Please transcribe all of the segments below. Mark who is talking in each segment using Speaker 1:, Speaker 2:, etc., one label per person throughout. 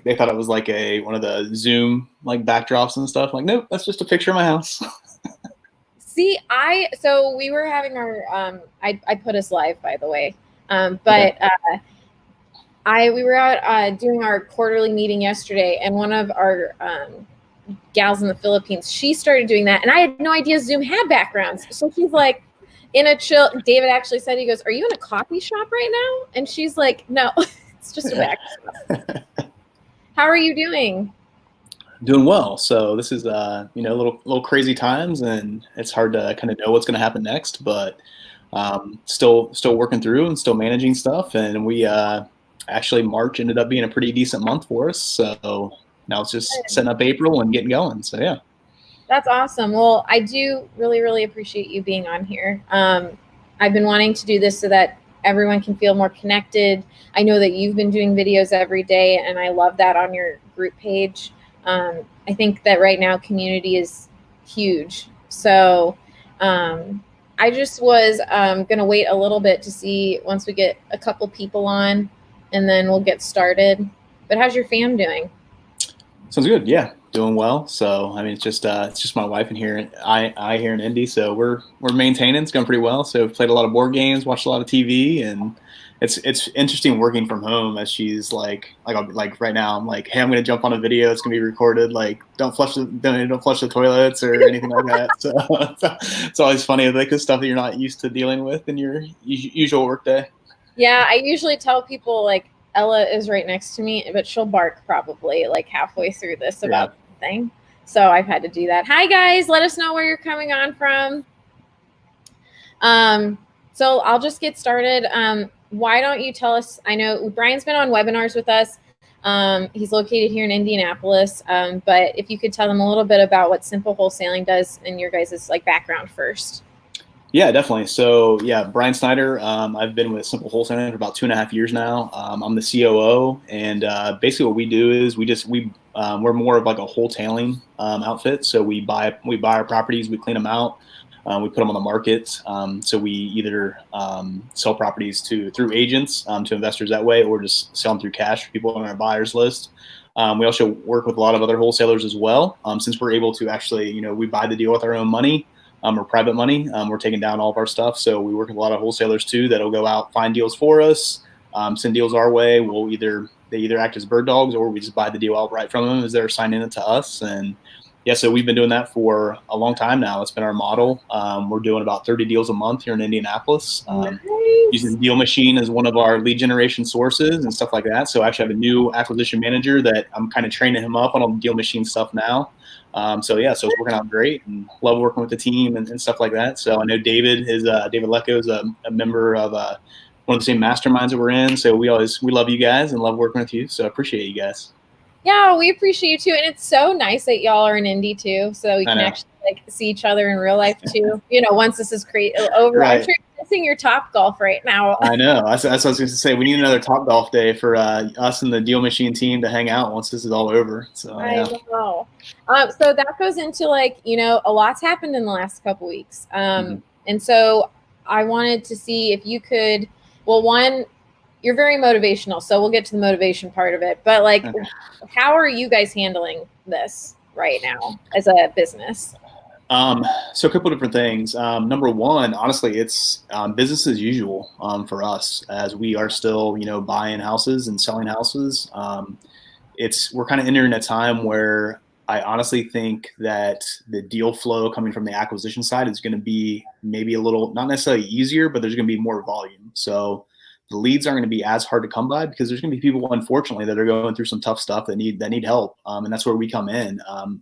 Speaker 1: they thought it was like one of the Zoom like backdrops and stuff. I'm like, nope, that's just a picture of my house.
Speaker 2: See, so we were having our, I put us live, by the way. But
Speaker 1: Okay.
Speaker 2: we were out doing our quarterly meeting yesterday, and one of our gals in the Philippines, she started doing that, and I had no idea Zoom had backgrounds. So she's like, in a chill. David actually said, he goes, "Are you in a coffee shop right now?" And she's like, "No, it's just a backdrop." How are you doing?
Speaker 1: Doing well. So this is a little crazy times, and it's hard to kind of know what's going to happen next, but still working through and still managing stuff. And we actually March ended up being a pretty decent month for us. So now it's just setting up April and getting going. So yeah.
Speaker 2: That's awesome. Well, I do really, really appreciate you being on here. I've been wanting to do this so that everyone can feel more connected. I know that you've been doing videos every day, and I love that on your group page. I think that right now community is huge. So I just was going to wait a little bit to see once we get a couple people on, and then we'll get started. But how's your fam doing?
Speaker 1: Sounds good. Yeah, doing well. So I mean, it's just my wife and I here in Indy. So we're maintaining. It's going pretty well. So we've played a lot of board games, watched a lot of TV, and it's interesting working from home as she's like right now I'm like, hey, I'm going to jump on a video. It's going to be recorded. Like, don't flush the toilets or anything like that. So it's always funny, like the stuff that you're not used to dealing with in your usual workday.
Speaker 2: Yeah, I usually tell people, like, Ella is right next to me, but she'll bark probably like halfway through this about something. So I've had to do that. Hi guys, let us know where you're coming on from. So I'll just get started. Why don't you tell us? I know Brian's been on webinars with us. He's located here in Indianapolis. But if you could tell them a little bit about what Simple Wholesaling does and your guys' like background first.
Speaker 1: Yeah, definitely. So yeah, Brian Snider. I've been with Simple Wholesaling for about 2.5 years now. I'm the COO, and basically what we do is we're more of like a wholesaling outfit. So we buy our properties, we clean them out, we put them on the market. So we either sell properties through agents to investors that way, or just sell them through cash for people on our buyers list. We also work with a lot of other wholesalers as well. Since we're able to actually, we buy the deal with our own money. Or private money. We're taking down all of our stuff. So we work with a lot of wholesalers too that'll go out, find deals for us, send deals our way. They either act as bird dogs, or we just buy the deal outright from them as they're signing it to us. And yeah, so we've been doing that for a long time now. It's been our model. We're doing about 30 deals a month here in Indianapolis.
Speaker 2: Nice.
Speaker 1: Using DealMachine as one of our lead generation sources and stuff like that. So I actually have a new acquisition manager that I'm kind of training him up on all the DealMachine stuff now. So it's working out great, and love working with the team and stuff like that. So I know David Lecco is a member of one of the same masterminds that we're in. So we love you guys and love working with you. So I appreciate you guys.
Speaker 2: Yeah, we appreciate you too. And it's so nice that y'all are in Indy too. So we can actually like see each other in real life too. Once this is over. Right. I'm sure you're missing your Top Golf right now.
Speaker 1: I know. That's what I was going to say. We need another Top Golf day for us and the DealMachine team to hang out once this is all over. So
Speaker 2: I know. So that goes into a lot's happened in the last couple weeks. And so I wanted to see if you could, one, you're very motivational, so we'll get to the motivation part of it. But how are you guys handling this right now as a business?
Speaker 1: So a couple of different things. Number one, honestly, it's business as usual for us, as we are still, buying houses and selling houses. We're kind of entering a time where I honestly think that the deal flow coming from the acquisition side is going to be maybe a little, not necessarily easier, but there's going to be more volume. So the leads aren't going to be as hard to come by, because there's going to be people, unfortunately, that are going through some tough stuff that need help. And that's where we come in.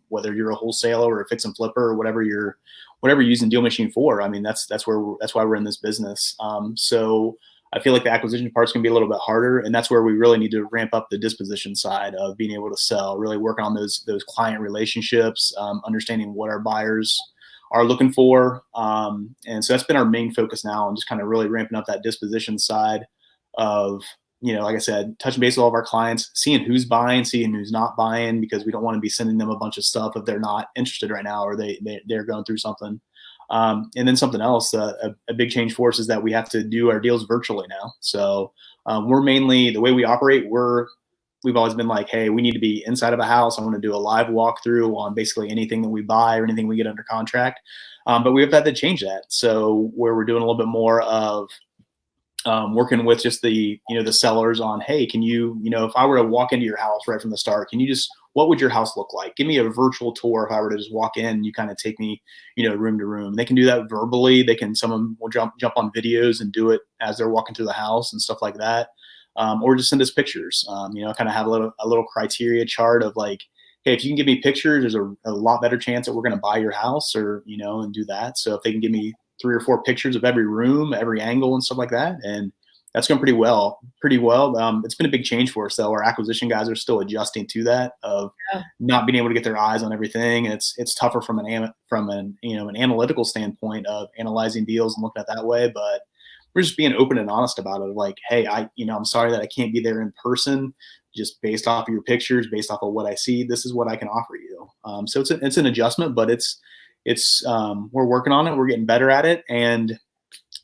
Speaker 1: Whether you're a wholesaler or a fix and flipper or whatever you're using DealMachine for. I mean, that's why we're in this business. So I feel like the acquisition part's going to be a little bit harder, and that's where we really need to ramp up the disposition side of being able to sell, really working on those client relationships, understanding what our buyers are looking for. And so that's been our main focus now, and just kind of really ramping up that disposition side of, like I said, touching base with all of our clients, seeing who's buying, seeing who's not buying, because we don't want to be sending them a bunch of stuff if they're not interested right now, or they're going through something. And then something else, a big change for us is that we have to do our deals virtually now. So we're mainly, the way we operate, we're we've always been like, hey, we need to be inside of a house. I want to do a live walkthrough on basically anything that we buy or anything we get under contract. But we've had to change that. So where we're doing a little bit more of working with just the sellers on, hey, can you, if I were to walk into your house right from the start, can you just, what would your house look like? Give me a virtual tour. If I were to just walk in, and you kind of take me, room to room. They can do that verbally. Some of them will jump on videos and do it as they're walking through the house and stuff like that. Or just send us pictures, kind of have a little criteria chart of like, hey, if you can give me pictures, there's a lot better chance that we're going to buy your house, or, and do that. So if they can give me 3 or 4 pictures of every room, every angle and stuff like that, and that's going pretty well. It's been a big change for us though. Our acquisition guys are still adjusting to that of not being able to get their eyes on everything. It's tougher from an analytical standpoint of analyzing deals and looking at it that way, but we're just being open and honest about it. Like, hey, I'm sorry that I can't be there in person, just based off of your pictures, based off of what I see. This is what I can offer you. So it's an adjustment, but it's we're working on it. We're getting better at it. And,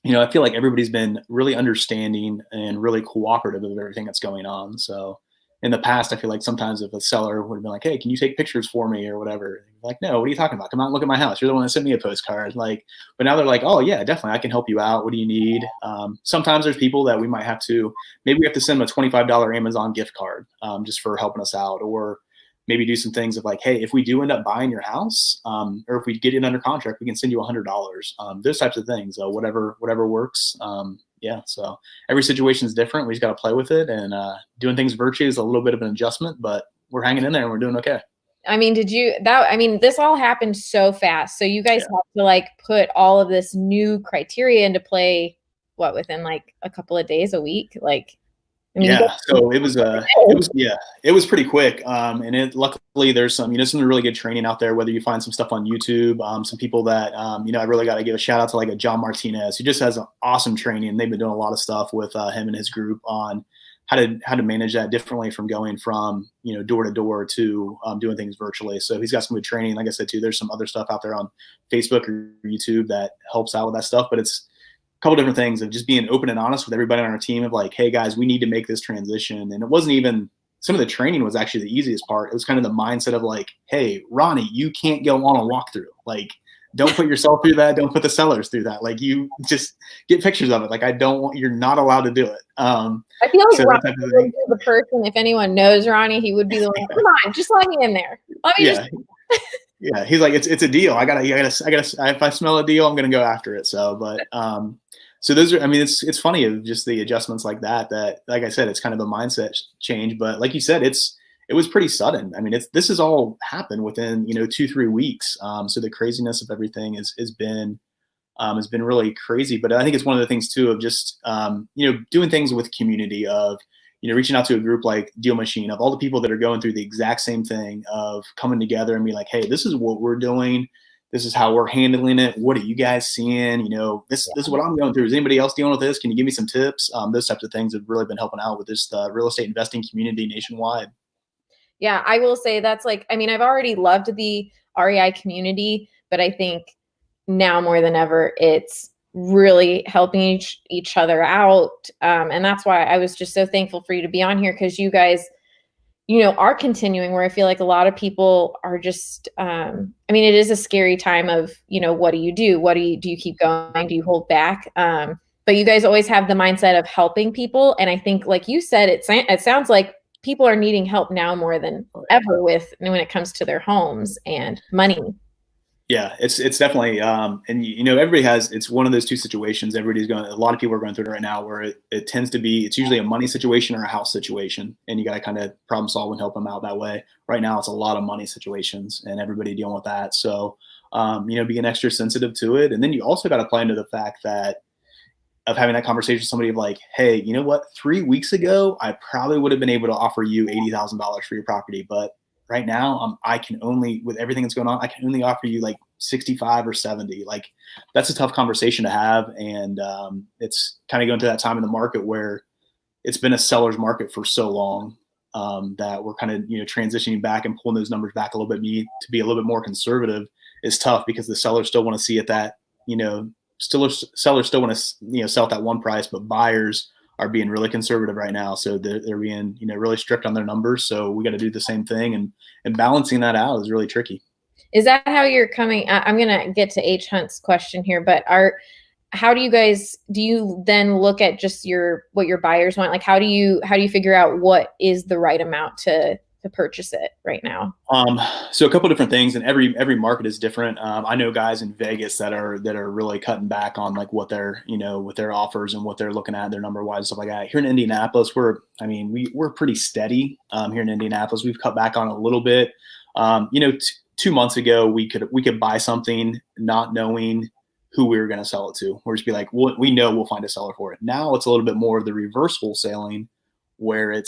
Speaker 1: I feel like everybody's been really understanding and really cooperative of everything that's going on. So in the past, I feel like sometimes if a seller would have been like, hey, can you take pictures for me or whatever? Like, no, what are you talking about? Come out and look at my house. You're the one that sent me a postcard. Like, but now they're like, oh yeah, definitely. I can help you out. What do you need? Sometimes there's people that we might have to, maybe we have to send them a $25 Amazon gift card just for helping us out, or maybe do some things of like, hey, if we do end up buying your house, or if we get it under contract, we can send you $100. Those types of things, whatever works. So every situation is different. We just got to play with it, and doing things virtually is a little bit of an adjustment, but we're hanging in there and we're doing okay.
Speaker 2: I mean, this all happened so fast. So you guys have to like put all of this new criteria into play, within like a couple of days, a week? Like,
Speaker 1: so it was pretty quick. And luckily there's some really good training out there, whether you find some stuff on YouTube, some people that, I really got to give a shout out to like a John Martinez, who just has an awesome training. They've been doing a lot of stuff with him and his group on how to manage that differently from going from, door to door to doing things virtually. So he's got some good training. Like I said, too, there's some other stuff out there on Facebook or YouTube that helps out with that stuff, but it's couple different things of just being open and honest with everybody on our team of like, hey guys, we need to make this transition. And it wasn't even, some of the training was actually the easiest part. It was kind of the mindset of like, hey, Ronnie, you can't go on a walkthrough. Like, don't put yourself through that. Don't put the sellers through that. Like, you just get pictures of it. Like, you're not allowed to do it.
Speaker 2: I feel like Ronnie would be the person, if anyone knows Ronnie, he would be the one, come on, just let me in there.
Speaker 1: Yeah. He's like, it's a deal. I gotta, if I smell a deal, I'm going to go after it. So, but, so those are, it's funny of just the adjustments like that, like I said, it's kind of a mindset change, but like you said, it was pretty sudden. This has all happened within, 2-3 weeks. So the craziness of everything has been really crazy, but I think it's one of the things too, of just, doing things with community of, reaching out to a group like DealMachine, of all the people that are going through the exact same thing, of coming together and be like, hey, this is what we're doing. This is how we're handling it. What are you guys seeing? This is what I'm going through. Is anybody else dealing with this? Can you give me some tips? Those types of things have really been helping out with this real estate investing community nationwide.
Speaker 2: Yeah, I will say that's like, I've already loved the REI community, but I think now more than ever, it's really helping each other out. And that's why I was just so thankful for you to be on here, because you guys, are continuing, where I feel like a lot of people are just, it is a scary time of, what do you do? Do you keep going? Do you hold back? But you guys always have the mindset of helping people. And I think, like you said, it sounds like people are needing help now more than ever when it comes to their homes and money.
Speaker 1: Yeah, it's definitely, and everybody it's one of those two situations. A lot of people are going through it right now, where it tends to be, it's usually a money situation or a house situation, and you got to kind of problem solve and help them out that way. Right now, it's a lot of money situations, and everybody dealing with that. So, being extra sensitive to it, and then you also got to play into the fact that of having that conversation with somebody of like, hey, you know what? 3 weeks ago, I probably would have been able to offer you $80,000 for your property, but right now, I can only, with everything that's going on, I can only offer you like 65 or 70. Like, that's a tough conversation to have. And it's kind of going to that time in the market where it's been a seller's market for so long that we're kind of, transitioning back and pulling those numbers back a little bit. To be a little bit more conservative is tough, because the sellers still want to see it that, sellers still want to, sell at that one price, but buyers are being really conservative right now. So they're being, really strict on their numbers. So we got to do the same thing, and balancing that out is really tricky.
Speaker 2: Is that how you're coming? I'm going to get to H Hunt's question here, but how do you then look at just what your buyers want? Like, how do you figure out what is the right amount to purchase it right now?
Speaker 1: So a couple different things, and every market is different. I know guys in Vegas that are really cutting back on like what they're, with their offers and what they're looking at, their number wise, stuff like that. Here in Indianapolis, we're pretty steady. Here in Indianapolis, we've cut back on a little bit. 2 months ago, we could buy something not knowing who we were going to sell it to. We'll just be like, we know we'll find a seller for it. Now it's a little bit more of the reverse wholesaling, where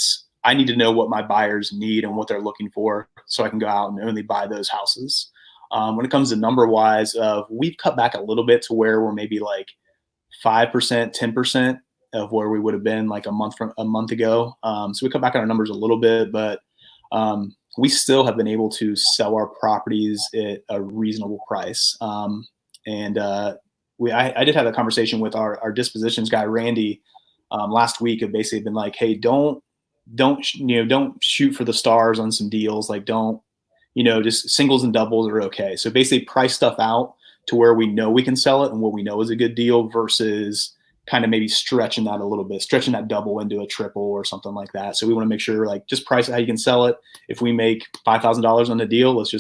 Speaker 1: I need to know what my buyers need and what they're looking for, so I can go out and only buy those houses. When it comes to number wise, we've cut back a little bit to where we're maybe like 5%, 10% of where we would have been like a month ago. So we cut back on our numbers a little bit, but we still have been able to sell our properties at a reasonable price. I did have a conversation with our dispositions guy, Randy, last week, of basically been like, hey, don't shoot for the stars on some deals. Like, don't, just singles and doubles are okay. So basically price stuff out to where we know we can sell it and what we know is a good deal, versus kind of maybe stretching that a little bit, stretching that double into a triple or something like that. So we want to make sure, like, just price it how you can sell it. If we make $5,000 on the deal, let's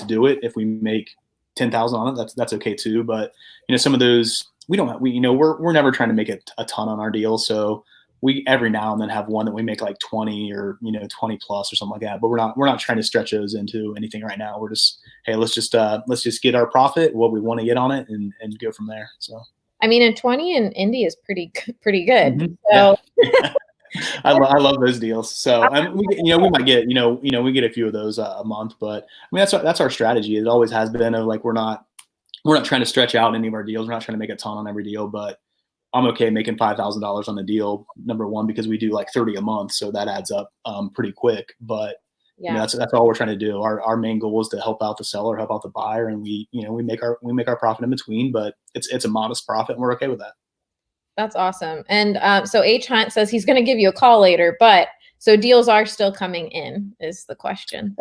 Speaker 1: do it. If we make 10,000 on it, that's okay too. But some of those we're never trying to make a ton on our deals. So we every now and then have one that we make like 20 or 20 plus or something like that. But we're not trying to stretch those into anything right now. We're just, hey, let's just get our profit, what we want to get on it, and go from there. So
Speaker 2: I mean, and 20 in Indy is pretty good.
Speaker 1: Mm-hmm.
Speaker 2: So
Speaker 1: yeah. I love those deals. So we might get we get a few of those a month, but I mean that's our strategy. It always has been of like we're not trying to stretch out any of our deals. We're not trying to make a ton on every deal, but I'm okay making $5,000 on the deal. Number one, because we do like 30 a month, so that adds up pretty quick. But that's all we're trying to do. Our main goal is to help out the seller, help out the buyer, and we make our profit in between. But it's a modest profit, and we're okay with that.
Speaker 2: That's awesome. And so H Hunt says he's going to give you a call later, but so deals are still coming in is the question.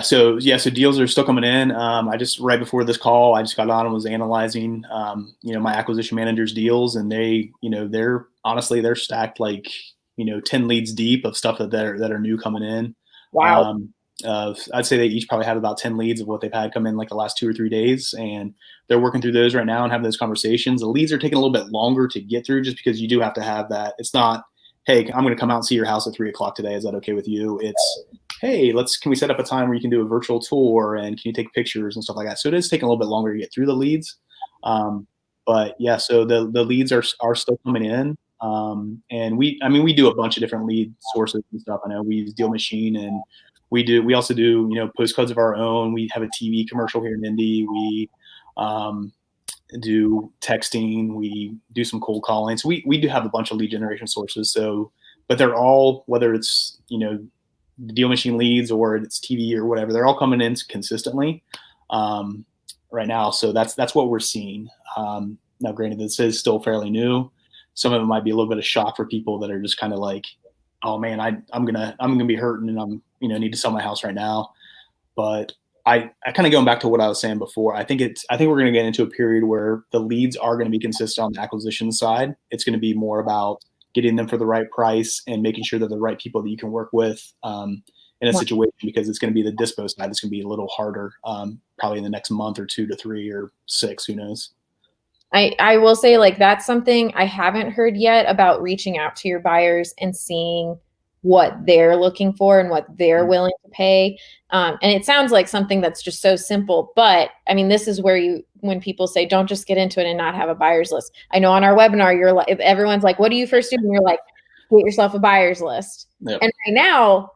Speaker 2: So deals are still coming in. I just, right before this call, I just got on and was analyzing, my acquisition manager's deals, and they're stacked like, 10 leads deep of stuff that are new coming in. Wow.
Speaker 1: I'd say they each probably have about 10 leads of what they've had come in like the last 2 or 3 days, and they're working through those right now and having those conversations. The leads are taking a little bit longer to get through, just because you do have to have that. It's not, hey, I'm going to come out and see your house at 3:00 today. Is that okay with you? It's, hey, can we set up a time where you can do a virtual tour, and can you take pictures and stuff like that? So it is taking a little bit longer to get through the leads. But yeah, so the leads are still coming in. And we do a bunch of different lead sources and stuff. I know we use DealMachine, and we also do, postcodes of our own. We have a TV commercial here in Indy. We do texting. We do some cold calling. So we do have a bunch of lead generation sources. So, but they're all, whether it's, the DealMachine leads or it's TV or whatever, they're all coming in consistently right now. So that's what we're seeing. Now, granted, this is still fairly new. Some of it might be a little bit of shock for people that are just kind of like, oh man, I'm gonna be hurting, and I'm need to sell my house right now. But I kind of going back to what I was saying before. I think we're going to get into a period where the leads are going to be consistent on the acquisition side. It's going to be more about getting them for the right price and making sure that the right people that you can work with in a situation, because it's going to be the dispo side that's going to be a little harder, probably in the next month or 2 to 3 or 6, who knows.
Speaker 2: I will say, like, that's something I haven't heard yet about reaching out to your buyers and seeing what they're looking for and what they're willing to pay. And it sounds like something that's just so simple, but I mean, this is where when people say, don't just get into it and not have a buyer's list. I know on our webinar, you're like, everyone's like, what do you first do? And you're like, get yourself a buyer's list. Yep. And right now,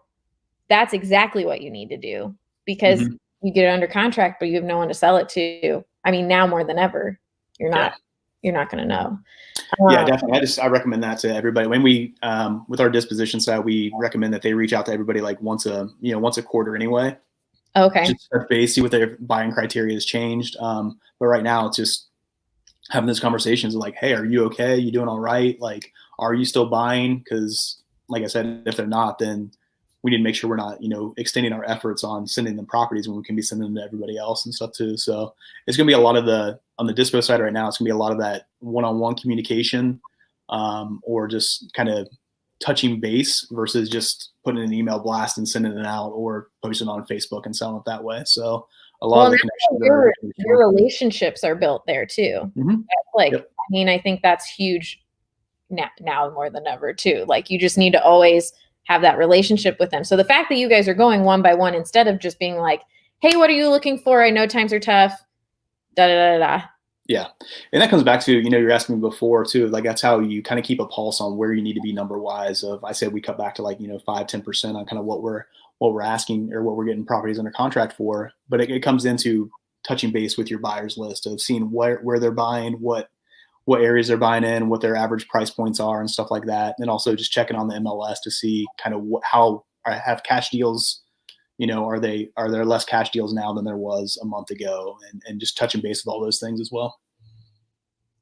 Speaker 2: that's exactly what you need to do, because you get it under contract, but you have no one to sell it to. I mean, now more than ever, you're not going to know.
Speaker 1: Yeah, definitely. I recommend that to everybody. When we, with our disposition side, we recommend that they reach out to everybody like once a quarter anyway.
Speaker 2: Okay.
Speaker 1: Just touch base, see what their buying criteria has changed. But right now it's just having those conversations of like, hey, are you okay? You doing all right? Like, are you still buying? Because like I said, if they're not, then we need to make sure we're not, extending our efforts on sending them properties when we can be sending them to everybody else and stuff too. So it's going to be a lot of on the dispo side right now, it's going to be a lot of that one-on-one communication, or just kind of touching base versus just putting an email blast and sending it out, or posting on Facebook and selling it that way. So a lot of the connections
Speaker 2: your relationships are built there too.
Speaker 1: Mm-hmm.
Speaker 2: Like, yep. I mean, I think that's huge now more than ever too. Like, you just need to always have that relationship with them. So the fact that you guys are going one by one instead of just being like, hey, what are you looking for? I know times are tough. Da da da da.
Speaker 1: Yeah. And that comes back to, you're asking me before too, like that's how you kind of keep a pulse on where you need to be number wise of, I said we cut back to like, 5-10% on kind of what we're asking or what we're getting properties under contract for. But it comes into touching base with your buyers list of seeing where they're buying, what areas they're buying in, what their average price points are and stuff like that. And also just checking on the MLS to see kind of how I have cash deals, are there less cash deals now than there was a month ago, and just touching base with all those things as well.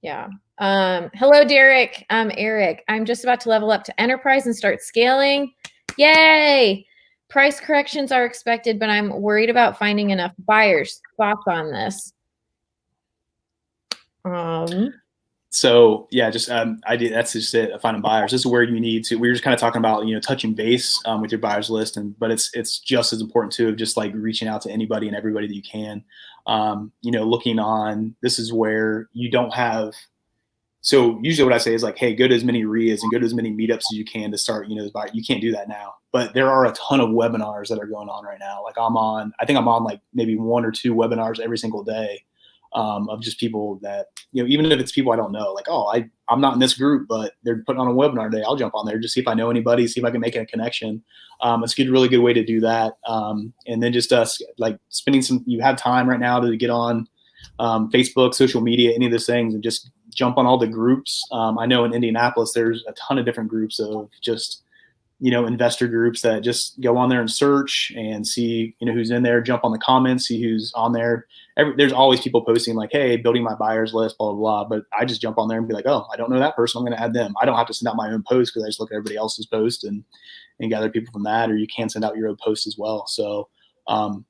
Speaker 2: Yeah. Hello, Derek. Eric, I'm just about to level up to enterprise and start scaling. Yay. Price corrections are expected, but I'm worried about finding enough buyers. Thoughts on this?
Speaker 1: So yeah, just that's just it. Finding buyers. This is where you need to. We were just kind of talking about touching base with your buyers list, but it's just as important too of just like reaching out to anybody and everybody that you can. Looking on. This is where you don't have. So usually what I say is like, hey, go to as many RIAs and go to as many meetups as you can to start. You can't do that now, but there are a ton of webinars that are going on right now. Like I think I'm on like maybe 1 or 2 webinars every single day. Of just people that, even if it's people I don't know, like, oh, I'm not in this group, but they're putting on a webinar today. I'll jump on there, just see if I know anybody, see if I can make a connection. It's a really good way to do that. And then just like spending you have time right now to get on Facebook, social media, any of those things, and just jump on all the groups. I know in Indianapolis, there's a ton of different groups of just, investor groups that just go on there and search and see, who's in there, jump on the comments, see who's on there. There's always people posting like, hey, building my buyers list, blah, blah, blah. But I just jump on there and be like, oh, I don't know that person. I'm going to add them. I don't have to send out my own post because I just look at everybody else's post and gather people from that, or you can send out your own post as well. So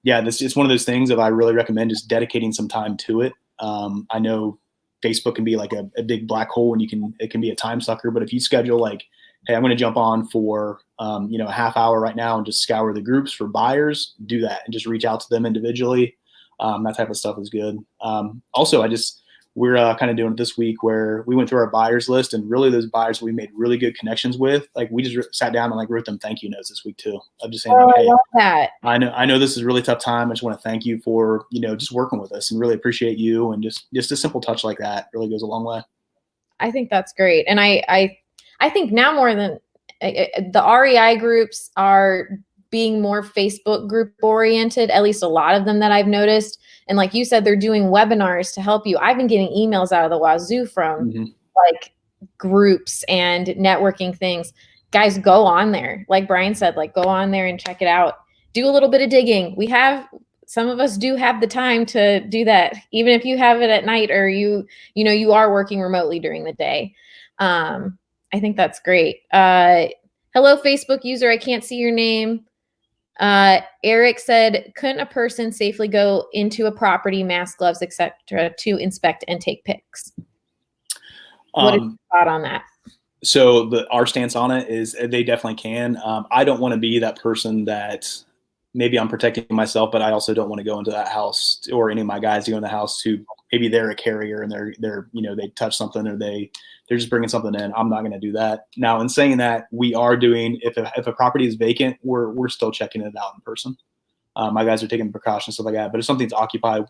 Speaker 1: yeah, it's one of those things that I really recommend just dedicating some time to it. I know Facebook can be like a big black hole and it can be a time sucker, but if you schedule like, hey, I'm going to jump on for, a half hour right now and just scour the groups for buyers, do that and just reach out to them individually. That type of stuff is good. Also, we're kind of doing it this week where we went through our buyers list, and really those buyers we made really good connections with. Like we just sat down and like wrote them thank you notes this week too. I'm just saying, like, hey,
Speaker 2: I love that.
Speaker 1: I know this is a really tough time. I just want to thank you for, just working with us and really appreciate you. And just a simple touch like that really goes a long way.
Speaker 2: I think that's great. And I think now more than the REI groups are being more Facebook group oriented, at least a lot of them that I've noticed. And like you said, they're doing webinars to help you. I've been getting emails out of the wazoo from like groups and networking things. Guys, go on there. Like Brian said, like go on there and check it out. Do a little bit of digging. Some of us do have the time to do that, even if you have it at night or you are working remotely during the day. I think that's great. Hello, Facebook user. I can't see your name. Eric said, couldn't a person safely go into a property, mask, gloves, etc., to inspect and take pics? What is your thought on that?
Speaker 1: So our stance on it is they definitely can. I don't want to be that person that maybe I'm protecting myself, but I also don't want to go into that house or any of my guys to go in the house to maybe they're a carrier and they're they touch something or they're just bringing something in. I'm not going to do that. Now, in saying that, we are doing, if a property is vacant, we're still checking it out in person. My guys are taking precautions, stuff like that. But if something's occupied,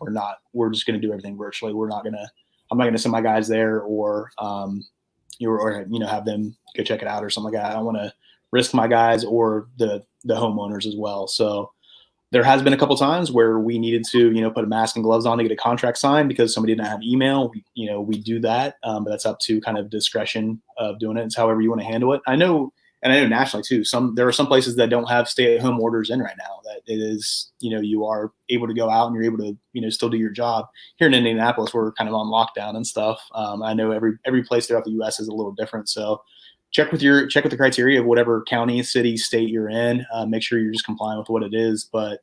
Speaker 1: we're just going to do everything virtually. I'm not going to send my guys there or have them go check it out or something like that. I don't want to risk my guys or the homeowners as well. So there has been a couple times where we needed to, put a mask and gloves on to get a contract signed because somebody didn't have email. We do that, but that's up to kind of discretion of doing it. It's however you want to handle it. I know nationally too, there are some places that don't have stay-at-home orders in right now. That it is, you are able to go out and you're able to, still do your job. Here in Indianapolis, we're kind of on lockdown and stuff. I know every place throughout the U.S. is a little different. So check with the criteria of whatever county, city, state you're in. Make sure you're just complying with what it is. But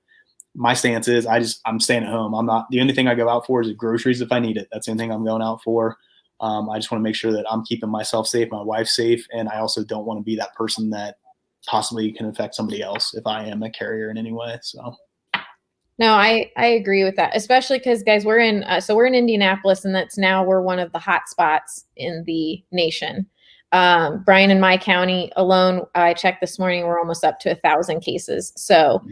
Speaker 1: my stance is I'm staying at home. I'm not, the only thing I go out for is groceries if I need it. That's the only thing I'm going out for. I just want to make sure that I'm keeping myself safe, my wife safe, and I also don't want to be that person that possibly can affect somebody else if I am a carrier in any way. So.
Speaker 2: No, I agree with that, especially because, guys, we're in Indianapolis, and we're one of the hot spots in the nation. Brian, in my county alone, I checked this morning, we're almost up to 1,000 cases. So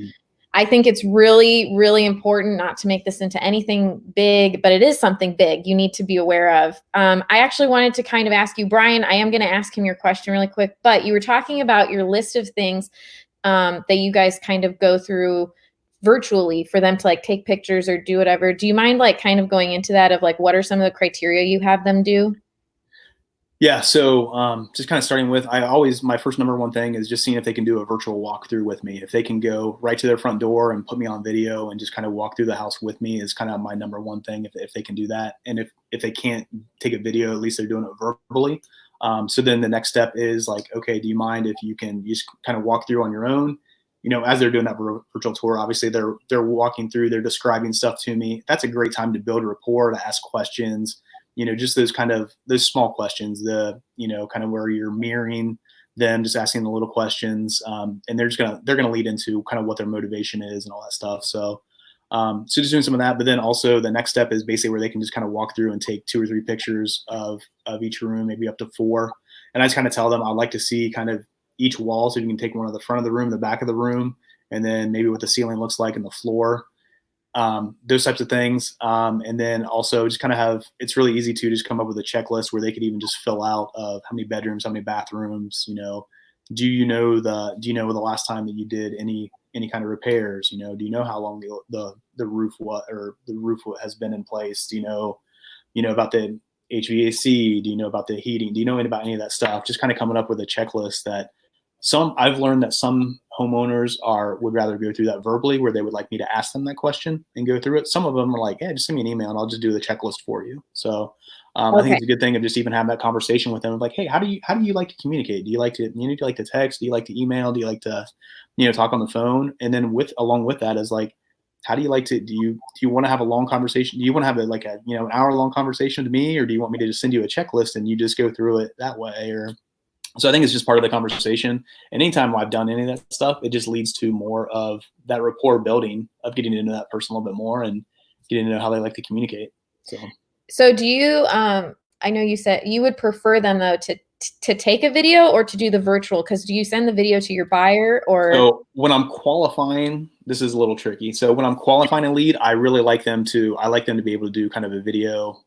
Speaker 2: I think it's really, really important not to make this into anything big, but it is something big you need to be aware of. I actually wanted to kind of ask you, Brian, I am going to ask him your question really quick, but you were talking about your list of things that you guys kind of go through virtually for them to like take pictures or do whatever. Do you mind like kind of going into that of like, what are some of the criteria you have them do?
Speaker 1: Yeah. So just kind of starting with, my first number one thing is just seeing if they can do a virtual walkthrough with me. If they can go right to their front door and put me on video and just kind of walk through the house with me is kind of my number one thing if they can do that. And if they can't take a video, at least they're doing it verbally. So then the next step is like, okay, do you mind if you can just kind of walk through on your own? You know, as they're doing that virtual tour, obviously they're walking through, they're describing stuff to me. That's a great time to build a rapport, to ask questions. You know, just those small questions, kind of where you're mirroring them, just asking the little questions, and they're gonna lead into kind of what their motivation is and all that stuff. So, so just doing some of that, but then also the next step is basically where they can just kind of walk through and take 2 or 3 pictures of each room, maybe up to 4. And I just kind of tell them I'd like to see kind of each wall, so you can take one of the front of the room, the back of the room, and then maybe what the ceiling looks like and the floor. Those types of things. And then also just kind of it's really easy to just come up with a checklist where they could even just fill out of how many bedrooms, how many bathrooms, do you know the last time that you did any kind of repairs, do you know how long the roof has been in place? Do you know about the HVAC? Do you know about the heating? Do you know about any of that stuff? Just kind of coming up with a checklist that I've learned that some homeowners would rather go through that verbally, where they would like me to ask them that question and go through it. Some of them are like, yeah, just send me an email and I'll just do the checklist for you. So I think it's a good thing of just even having that conversation with them of like, hey, how do you like to communicate? Do you like to text? Do you like to email? Do you like to, talk on the phone? And then along with that is like, how do you like to, do you want to have a long conversation? Do you want to have an hour long conversation with me, or do you want me to just send you a checklist and you just go through it that way? So I think it's just part of the conversation. And anytime I've done any of that stuff, it just leads to more of that rapport building, of getting to know that person a little bit more and getting to know how they like to communicate.
Speaker 2: So do you, I know you said you would prefer them though to take a video or to do the virtual? Because do you send the video to your buyer or?
Speaker 1: So when I'm qualifying, this is a little tricky. So when I'm qualifying a lead, I really like them to be able to do kind of a video,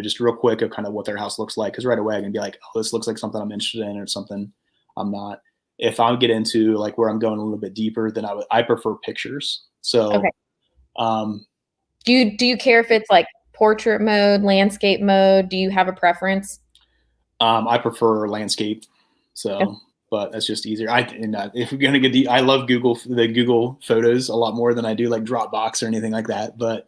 Speaker 1: just real quick of kind of what their house looks like. Because right away I can be like, oh, this looks like something I'm interested in or something I'm not. If I get into like where I'm going a little bit deeper, then I prefer pictures. So,
Speaker 2: okay. Do you care if it's like portrait mode, landscape mode? Do you have a preference?
Speaker 1: I prefer landscape. So, okay. But that's just easier. If we're gonna get I love the Google Photos a lot more than I do like Dropbox or anything like that. But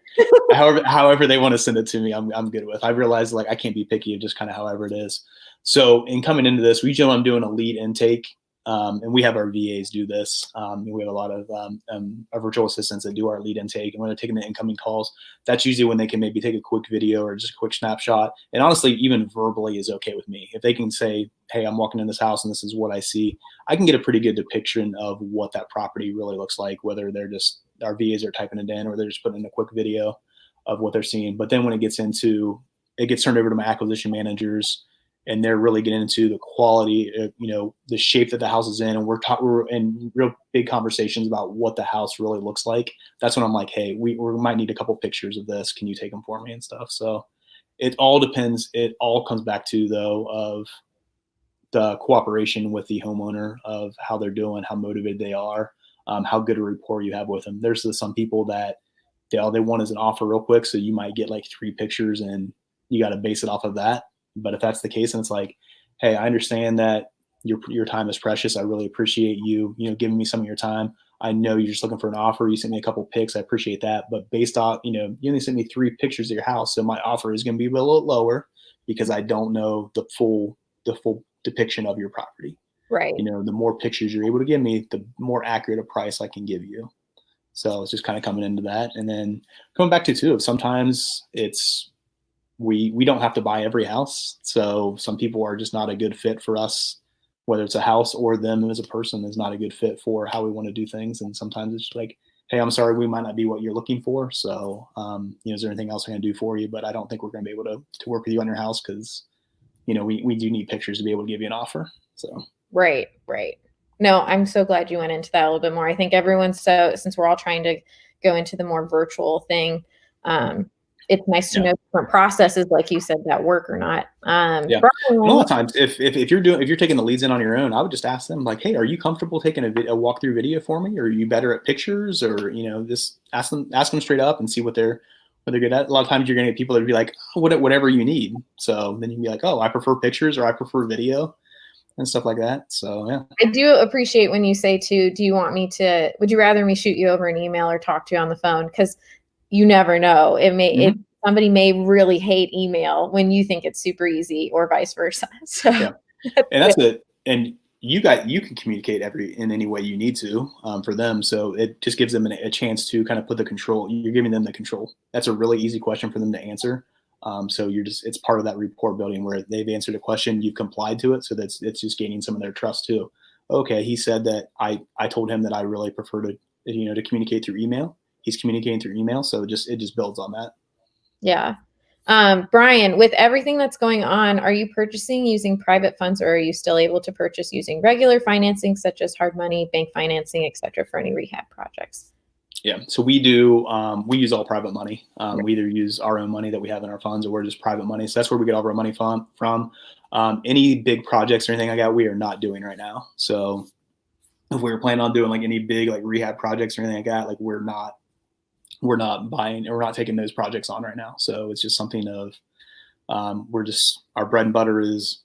Speaker 1: however they want to send it to me, I'm good with. I realized like I can't be picky of just kind of however it is. So in coming into this, I'm doing a lead intake. And we have our VAs do this. We have a lot of our virtual assistants that do our lead intake. And when they're taking the incoming calls, that's usually when they can maybe take a quick video or just a quick snapshot. And honestly, even verbally is okay with me. If they can say, hey, I'm walking in this house and this is what I see, I can get a pretty good depiction of what that property really looks like, whether they're just, our VAs are typing it in or they're just putting in a quick video of what they're seeing. But then when it gets turned over to my acquisition managers, and they're really getting into the quality, the shape that the house is in. And we're in real big conversations about what the house really looks like. That's when I'm like, hey, we might need a couple pictures of this. Can you take them for me and stuff? So it all depends. It all comes back to, though, of the cooperation with the homeowner, of how they're doing, how motivated they are, how good a rapport you have with them. There's some people that all they want is an offer real quick. So you might get like 3 pictures and you got to base it off of that. But if that's the case, and it's like, hey, I understand that your time is precious. I really appreciate you giving me some of your time. I know you're just looking for an offer. You sent me a couple pics. I appreciate that. But based off, you only sent me 3 pictures of your house. So my offer is going to be a little lower because I don't know the full the full depiction of your property.
Speaker 2: Right.
Speaker 1: You know, the more pictures you're able to give me, the more accurate a price I can give you. So it's just kind of coming into that. And then coming back to too, sometimes it's, we don't have to buy every house. So some people are just not a good fit for us, whether it's a house or them as a person is not a good fit for how we want to do things. And sometimes it's like, hey, I'm sorry, we might not be what you're looking for. So, you know, is there anything else I can do for you? But I don't think we're going to be able to work with you on your house because, you know, we do need pictures to be able to give you an offer. So.
Speaker 2: Right. No, I'm so glad you went into that a little bit more. I think everyone's since we're all trying to go into the more virtual thing, it's nice to know different processes, like you said, that work or not.
Speaker 1: Yeah.
Speaker 2: Brian,
Speaker 1: a lot of times, if you're taking the leads in on your own, I would just ask them like, hey, are you comfortable taking a walkthrough video for me? Or are you better at pictures? Or, you know, just ask them straight up and see what they're good at. A lot of times you're going to get people that would be like, oh, whatever you need. So then you can be like, oh, I prefer pictures or I prefer video and stuff like that. So, yeah.
Speaker 2: I do appreciate when you say too, would you rather me shoot you over an email or talk to you on the phone? Because you never know. Somebody may really hate email when you think it's super easy, or vice versa. So,
Speaker 1: yeah. And that's it. And you can communicate in any way you need to for them. So it just gives them a chance to kind of put the control. You're giving them the control. That's a really easy question for them to answer. So it's part of that rapport building where they've answered a question, you've complied to it. So it's just gaining some of their trust too. Okay, he said that I told him that I really prefer to communicate through email. He's communicating through email. So it just builds on that.
Speaker 2: Yeah. Brian, with everything that's going on, are you purchasing using private funds, or are you still able to purchase using regular financing such as hard money, bank financing, et cetera, for any rehab projects?
Speaker 1: Yeah. So we do, we use all private money. We either use our own money that we have in our funds, or we're just private money. So that's where we get all of our money from. Any big projects or anything like that, we are not doing right now. So if we were planning on doing like any big like rehab projects or anything like that, like we're not buying, or we're not taking those projects on right now. So it's just something of, our bread and butter is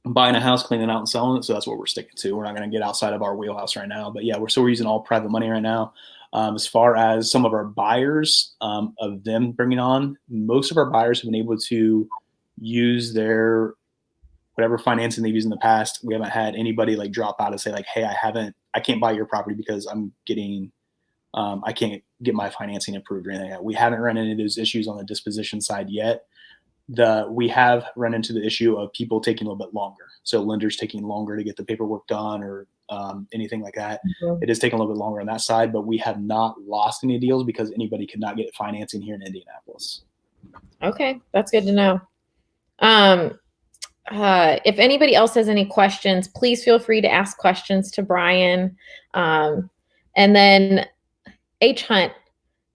Speaker 1: buying a house, cleaning it out and selling it. So that's what we're sticking to. We're not going to get outside of our wheelhouse right now, but yeah, we're using all private money right now. As far as some of our buyers, of them bringing on, most of our buyers have been able to use their whatever financing they've used in the past. We haven't had anybody like drop out and say like, hey, I can't buy your property because I can't get my financing approved or anything like that. We haven't run into those issues on the disposition side yet. We have run into the issue of people taking a little bit longer. So lenders taking longer to get the paperwork done or anything like that. Mm-hmm. It is taking a little bit longer on that side, but we have not lost any deals because anybody could not get financing here in Indianapolis.
Speaker 2: Okay, that's good to know. If anybody else has any questions, please feel free to ask questions to Brian. And then H Hunt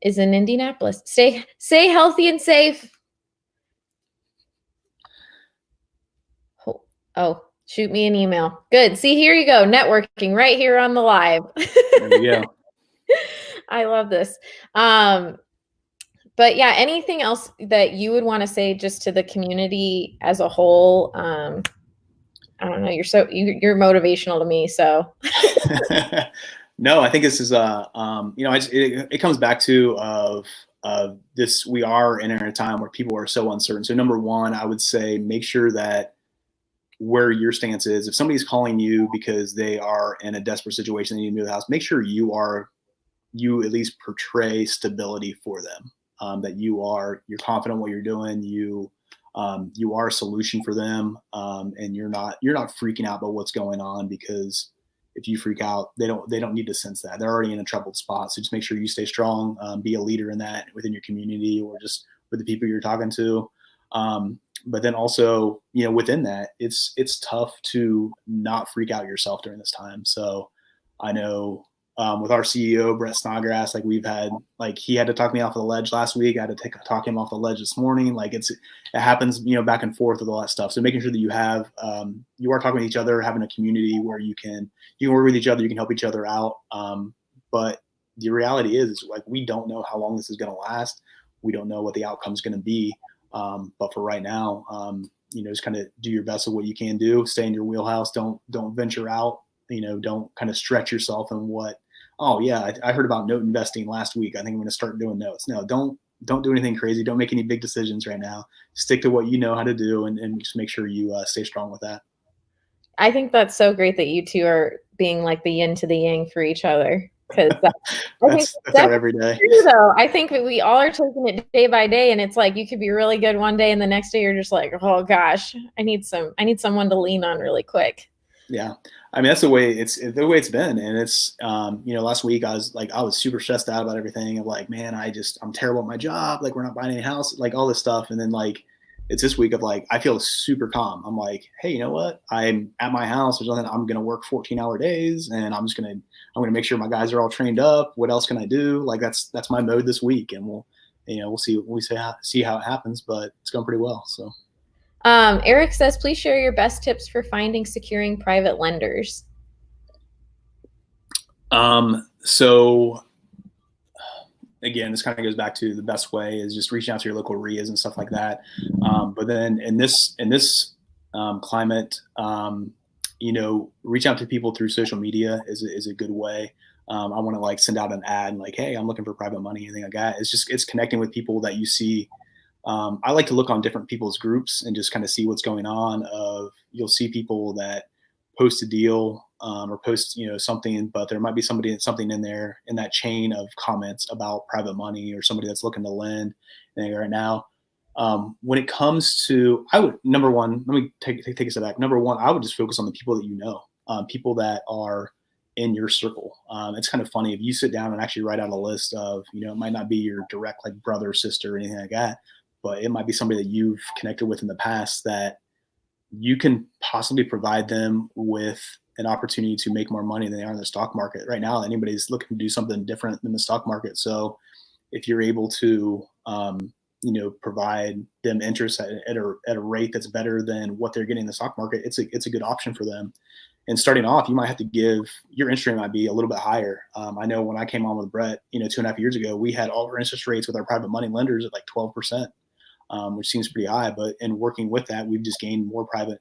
Speaker 2: is in Indianapolis. Stay healthy and safe. Oh, shoot me an email. Good. See, here you go. Networking right here on the live.
Speaker 1: There you go.
Speaker 2: I love this. But yeah, anything else that you would want to say just to the community as a whole? I don't know. You're motivational to me. So.
Speaker 1: No, I think this is it comes back to this. We are in a time where people are so uncertain. So number one, I would say make sure that where your stance is. If somebody's calling you because they are in a desperate situation, they need to move the house, make sure you at least portray stability for them. That you're confident in what you're doing. You are a solution for them, and you're not freaking out about what's going on, because if you freak out, they don't need to sense that. They're already in a troubled spot. So just make sure you stay strong, be a leader in that within your community or just with the people you're talking to. But then also, within that, it's tough to not freak out yourself during this time. So I know with our CEO, Brett Snodgrass, he had to talk me off of the ledge last week. I had to talk him off the ledge this morning. It happens, back and forth with all that stuff. So making sure that you are talking with each other, having a community where you can work with each other, you can help each other out. But the reality is we don't know how long this is going to last. We don't know what the outcome is going to be. But for right now, just kind of do your best of what you can do. Stay in your wheelhouse. Don't venture out. Don't kind of stretch yourself in what. Oh yeah, I heard about note investing last week. I think I'm going to start doing notes. No, don't don't do anything crazy. Don't make any big decisions right now. Stick to what you know how to do, and just make sure you stay strong with that.
Speaker 2: I think that's so great that you two are being like the yin to the yang for each other. Because I think
Speaker 1: that's our everyday.
Speaker 2: true, though. I think that we all are taking it day by day, and it's like you could be really good one day, and the next day you're just like, oh gosh, I need someone to lean on really quick.
Speaker 1: Yeah, I mean that's the way it's been, and it's last week I was super stressed out about everything. Of like, man, I'm terrible at my job. Like we're not buying any house, like all this stuff, and then like it's this week of like I feel super calm. I'm like, hey, you know what? I'm at my house. There's nothing. I'm gonna work 14-hour days, and I'm gonna make sure my guys are all trained up. What else can I do? Like that's my mode this week, and we'll see how it happens, but it's going pretty well. So.
Speaker 2: Eric says, please share your best tips for securing private lenders.
Speaker 1: So again, this kind of goes back to the best way is just reaching out to your local RIAs and stuff like that. But then in this climate, reach out to people through social media is a good way. I want to like send out an ad and like, hey, I'm looking for private money, anything like that. It's connecting with people that you see. I like to look on different people's groups and just kind of see what's going on. You'll see people that post a deal or post something, but there might be something in there in that chain of comments about private money or somebody that's looking to lend right now. When it comes to, number one, let me take a step back. Number one, I would just focus on the people that people that are in your circle. It's kind of funny if you sit down and actually write out a list of, it might not be your direct like brother, sister, or anything like that, but it might be somebody that you've connected with in the past that you can possibly provide them with an opportunity to make more money than they are in the stock market right now. Anybody's looking to do something different than the stock market. So if you're able to, provide them interest at a rate that's better than what they're getting in the stock market, it's a good option for them. And starting off, you might have to give your interest rate might be a little bit higher. I know when I came on with Brett, 2.5 years ago, we had all our interest rates with our private money lenders at like 12%. Which seems pretty high, but in working with that, we've just gained more private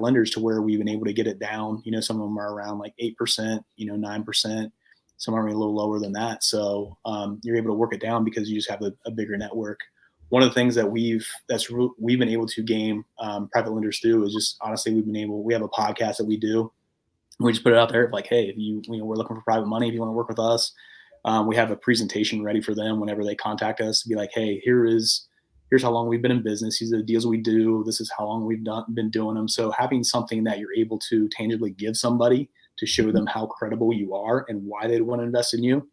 Speaker 1: lenders to where we've been able to get it down. Some of them are around like 8%, 9%. Some are a little lower than that. So you're able to work it down because you just have a bigger network. One of the things that we've been able to gain private lenders through is just honestly, we have a podcast that we do. We just put it out there like, hey, if we're looking for private money, if you want to work with us, we have a presentation ready for them whenever they contact us to be like, hey, here's how long we've been in business. These are the deals we do. This is how long we've been doing them. So having something that you're able to tangibly give somebody to show them how credible you are and why they'd want to invest in you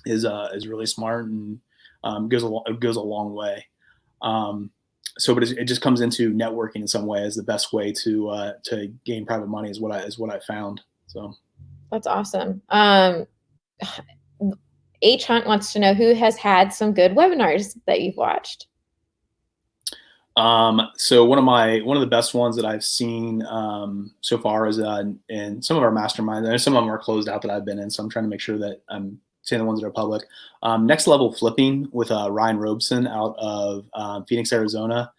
Speaker 1: is really smart and goes a long way. But it just comes into networking in some way as the best way to gain private money is what I found. So
Speaker 2: that's awesome. H Hunt wants to know who has had some good webinars that you've watched.
Speaker 1: So one of the best ones that I've seen so far is in some of our masterminds. And some of them are closed out that I've been in, so I'm trying to make sure that I'm saying the ones that are public. Next Level Flipping with Ryan Robeson out of Phoenix, Arizona.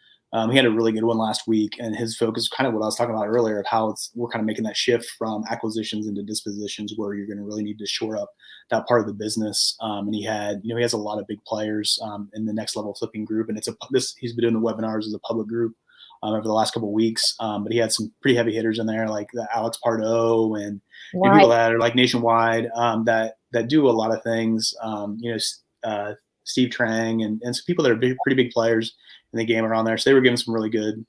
Speaker 1: He had a really good one last week, and his focus, kind of what I was talking about earlier, of how we're kind of making that shift from acquisitions into dispositions, where you're going to really need to shore up that part of the business. And he has a lot of big players in the Next Level Flipping group, and he's been doing the webinars as a public group over the last couple of weeks. But he had some pretty heavy hitters in there, like the Alex Pardo and people that are like nationwide that do a lot of things. Steve Trang and some people that are pretty big players in the game are on there. So they were giving some really good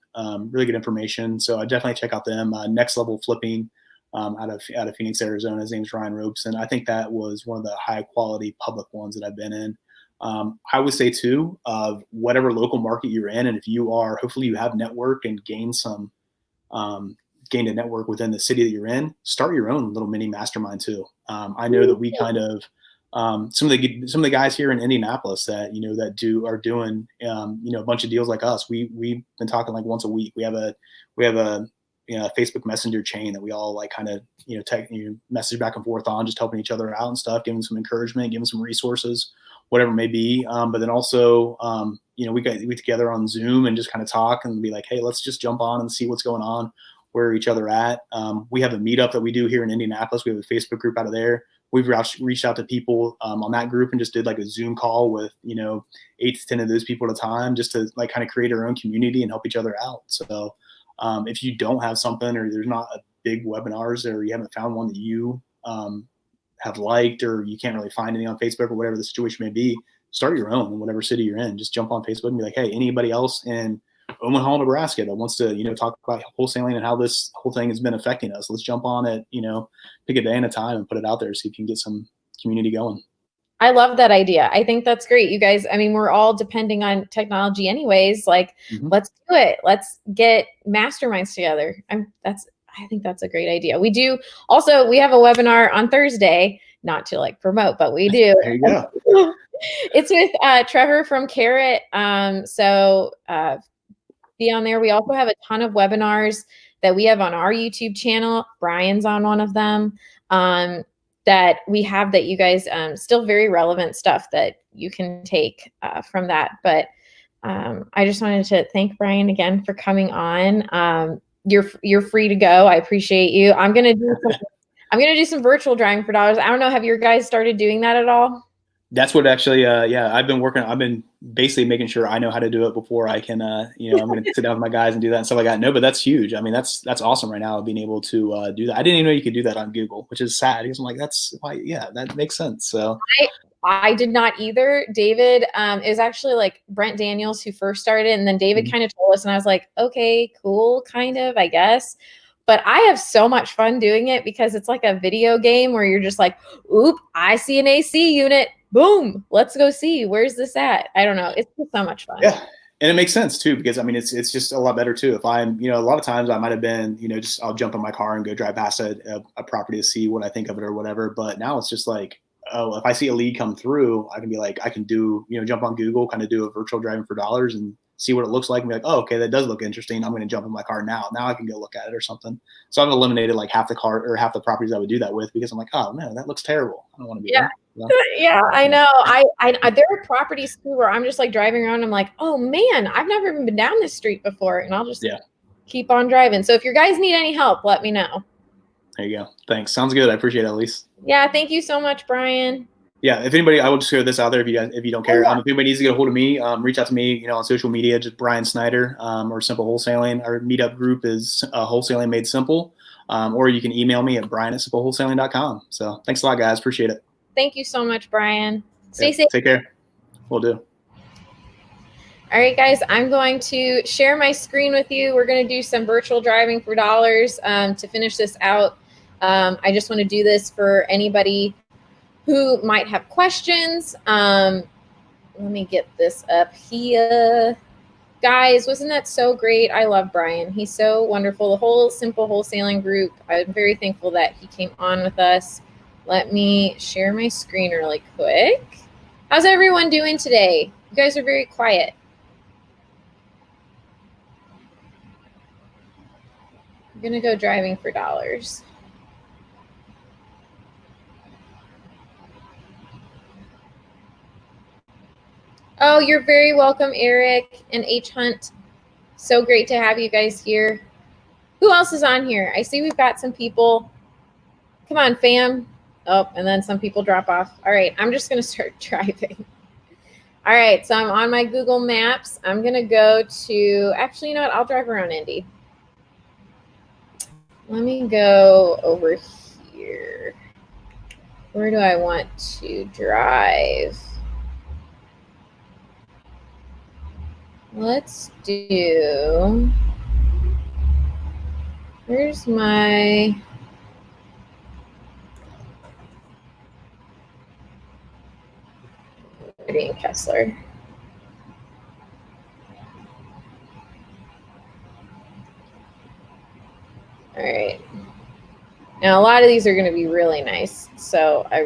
Speaker 1: information. So I definitely check out them. Next Level Flipping out of Phoenix, Arizona. His name's Ryan Robeson. I think that was one of the high quality public ones that I've been in. I would say too, of whatever local market you're in, and if you are, hopefully you have network and gained a network within the city that you're in, start your own little mini mastermind too. I know that we kind of, some of the guys here in Indianapolis that are doing a bunch of deals like us. We've been talking like once a week. We have a Facebook Messenger chain that we all like kind of message back and forth on, just helping each other out and stuff, giving some encouragement, giving some resources, whatever it may be. But then also we get together on Zoom and just kind of talk and be like, hey, let's just jump on and see what's going on, where each other at. We have a meetup that we do here in Indianapolis. We have a Facebook group out of there. we've reached out to people on that group and just did like a Zoom call with, 8 to 10 of those people at a time, just to like kind of create our own community and help each other out. So if you don't have something, or there's not a big webinars, or you haven't found one that you have liked, or you can't really find anything on Facebook, or whatever the situation may be, start your own in whatever city you're in. Just jump on Facebook and be like, hey, anybody else in Omaha, Nebraska that wants to, talk about wholesaling and how this whole thing has been affecting us. Let's jump on it, pick a day and a time and put it out there, see if you can get some community going.
Speaker 2: I love that idea. I think that's great. You guys, I mean, we're all depending on technology anyways. Like, let's do it. Let's get masterminds together. I think that's a great idea. We have a webinar on Thursday, not to like promote, but we do.
Speaker 1: There you go.
Speaker 2: It's with Trevor from Carrot. So be on there. We also have a ton of webinars that we have on our YouTube channel. Brian's on one of them that we have, that you guys, still very relevant stuff that you can take from that. But I just wanted to thank Brian again for coming on. You're free to go. I appreciate you. I'm gonna do some virtual driving for dollars. I don't know. Have your guys started doing that at all?
Speaker 1: That's what actually, I've been basically making sure I know how to do it before I can, I'm going to sit down with my guys and do that and stuff like that. No, but that's huge. I mean, that's awesome right now, being able to do that. I didn't even know you could do that on Google, which is sad, because I'm like, that's why, yeah, that makes sense. So
Speaker 2: I did not either. David is actually like Brent Daniels who first started, and then David kind of told us, and I was like, okay, cool, kind of, I guess. But I have so much fun doing it, because it's like a video game where you're just like, oop, I see an AC unit. Boom, let's go see, where's this at? I don't know. It's just so much fun.
Speaker 1: Yeah. And it makes sense too, because I mean, it's just a lot better too. If I'm, a lot of times I might've been, just I'll jump in my car and go drive past a property to see what I think of it or whatever. But now it's just like, oh, if I see a lead come through, I can be like, I can do, jump on Google, kind of do a virtual driving for dollars and see what it looks like and be like, oh, okay, that does look interesting. I'm going to jump in my car now. Now I can go look at it or something. So I've eliminated like half the properties I would do that with, because I'm like, oh man, that looks terrible. I don't want to be there.
Speaker 2: Yeah, I know. I there are properties too where I'm just like driving around. I'm like, oh man, I've never even been down this street before, and I'll just keep on driving. So if you guys need any help, let me know. There you go. Thanks. Sounds good. I appreciate it, Elise. Yeah. Thank you so much, Brian. Yeah. If anybody, I will just share this out there. If you don't care, if anybody needs to get a hold of me, reach out to me, on social media, just Brian Snider, or Simple Wholesaling. Our meetup group is Wholesaling Made Simple. Or you can email me at brian@simplewholesaling.com. So thanks a lot, guys. Appreciate it. Thank you so much, Brian. Stay safe. Take care. Will do. All right, guys, I'm going to share my screen with you. We're going to do some virtual driving for dollars to finish this out. I just want to do this for anybody who might have questions. Let me get this up here. Guys, wasn't that so great? I love Brian. He's so wonderful. The whole Simple Wholesaling group, I'm very thankful that he came on with us. Let me share my screen really quick. How's everyone doing today? You guys are very quiet. I'm going to go driving for dollars. Oh, you're very welcome, Eric and H Hunt. So great to have you guys here. Who else is on here? I see we've got some people. Come on, fam. Oh, and then some people drop off. All right, I'm just going to start driving. All right, so I'm on my Google Maps. I'm going to go to, actually, you know what? I'll drive around Indy. Let me go over here. Where do I want to drive? Let's do, where's my, Kessler. All right. Now, a lot of these are going to be really nice. So I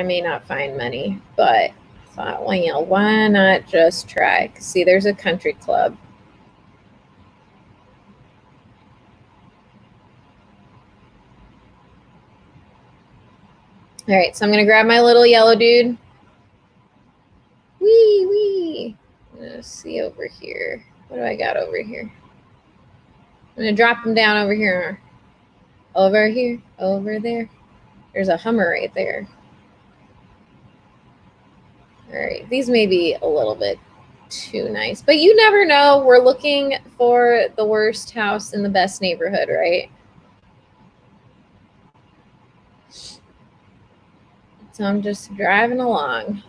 Speaker 2: may not find many, but I thought, well, why not just try? See, there's a country club. All right, so I'm going to grab my little yellow dude. Wee. Let's see over here. What do I got over here? I'm going to drop him down over here. Over here, over there. There's a Hummer right there. All right, these may be a little bit too nice, but you never know. We're looking for the worst house in the best neighborhood, right? So I'm just driving along.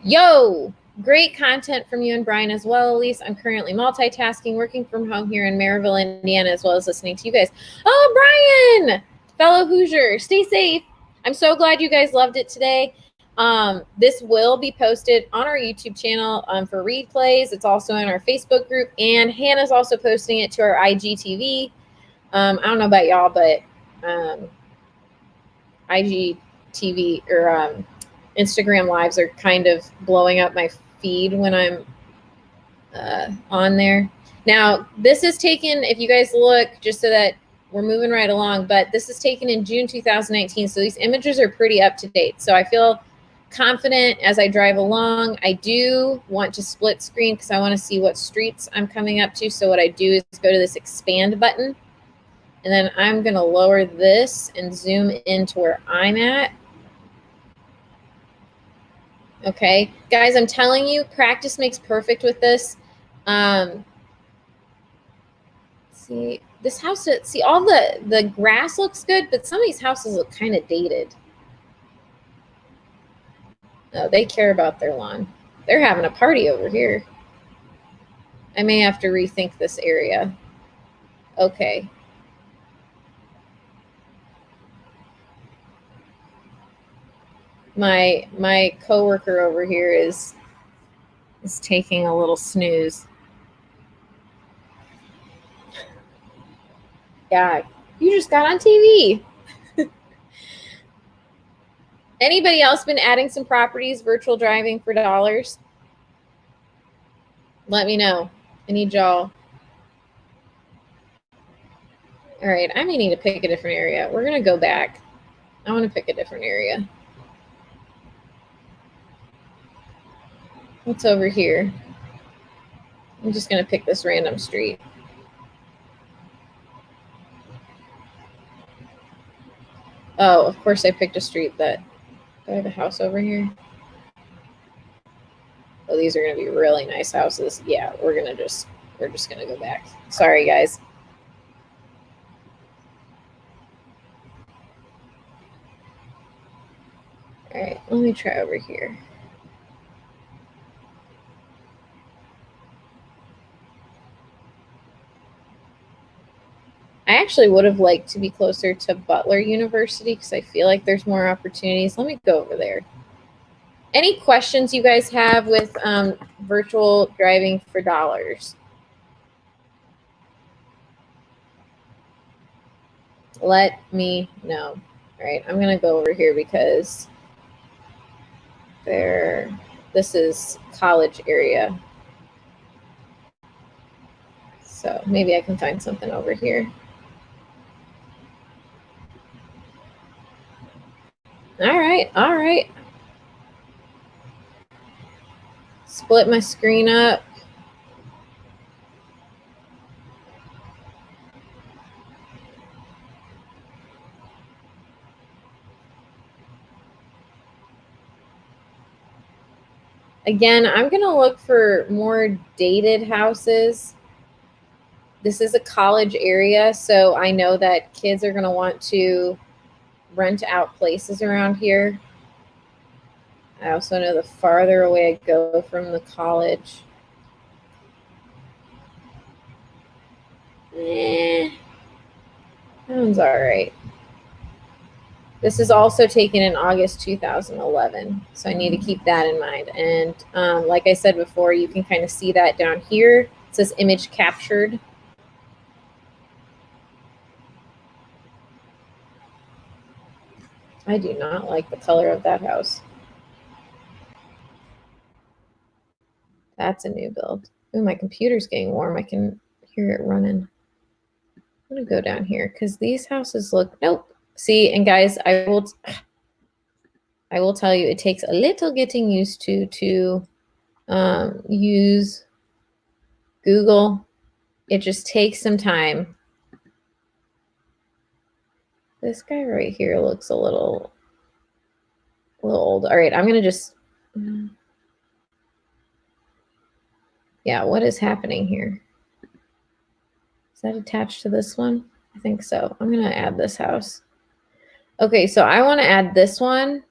Speaker 2: Yo, great content from you and Brian as well, Elise. I'm currently multitasking, working from home here in Maryville, Indiana, as well as listening to you guys. Oh, Brian, fellow Hoosier, stay safe. I'm so glad you guys loved it today. This will be posted on our YouTube channel for replays. It's also in our Facebook group, and Hannah's also posting it to our IGTV. I don't know about y'all, but IGTV or Instagram lives are kind of blowing up my feed when I'm on there. Now, this is taken, if you guys look, just so that we're moving right along, but this is taken in June 2019, so these images are pretty up to date. So I feel confident as I drive along. I do want to split screen because I want to see what streets I'm coming up to. So what I do is go to this expand button, and then I'm going to lower this and zoom into where I'm at. Okay, guys, I'm telling you, practice makes perfect with this. See, this house, see, all the grass looks good, but some of these houses look kind of dated. No, they care about their lawn. They're having a party over here. I may have to rethink this area. Okay. My coworker over here is taking a little snooze. Yeah, you just got on TV. Anybody else been adding some properties, virtual driving for dollars? Let me know. I need y'all. All right, I may need to pick a different area. We're gonna go back. I want to pick a different area. What's over here? I'm just gonna pick this random street. Oh, of course I picked a street that, do I have a house over here? Oh, these are gonna be really nice houses. Yeah, we're just gonna go back. Sorry, guys. All right, let me try over here. I actually would have liked to be closer to Butler University because I feel like there's more opportunities. Let me go over there. Any questions you guys have with virtual driving for dollars? Let me know. All right, I'm gonna go over here because this is college area. So maybe I can find something over here. All right. Split my screen up. Again, I'm gonna look for more dated houses. This is a college area, so I know that kids are gonna want to rent out places around here. I also know the farther away I go from the college, that one's all right. This is also taken in August 2011, so I need to keep that in mind. And like I said before, you can kind of see that down here. It says image captured. I do not like the color of that house. That's a new build. Ooh, my computer's getting warm. I can hear it running. I'm gonna go down here because these houses look, nope. See, and guys, I will tell you, it takes a little getting used to use Google. It just takes some time. This guy right here looks a little old. All right, I'm gonna just, yeah, what is happening here? Is that attached to this one? I think so. I'm gonna add this house. Okay, so I wanna add this one.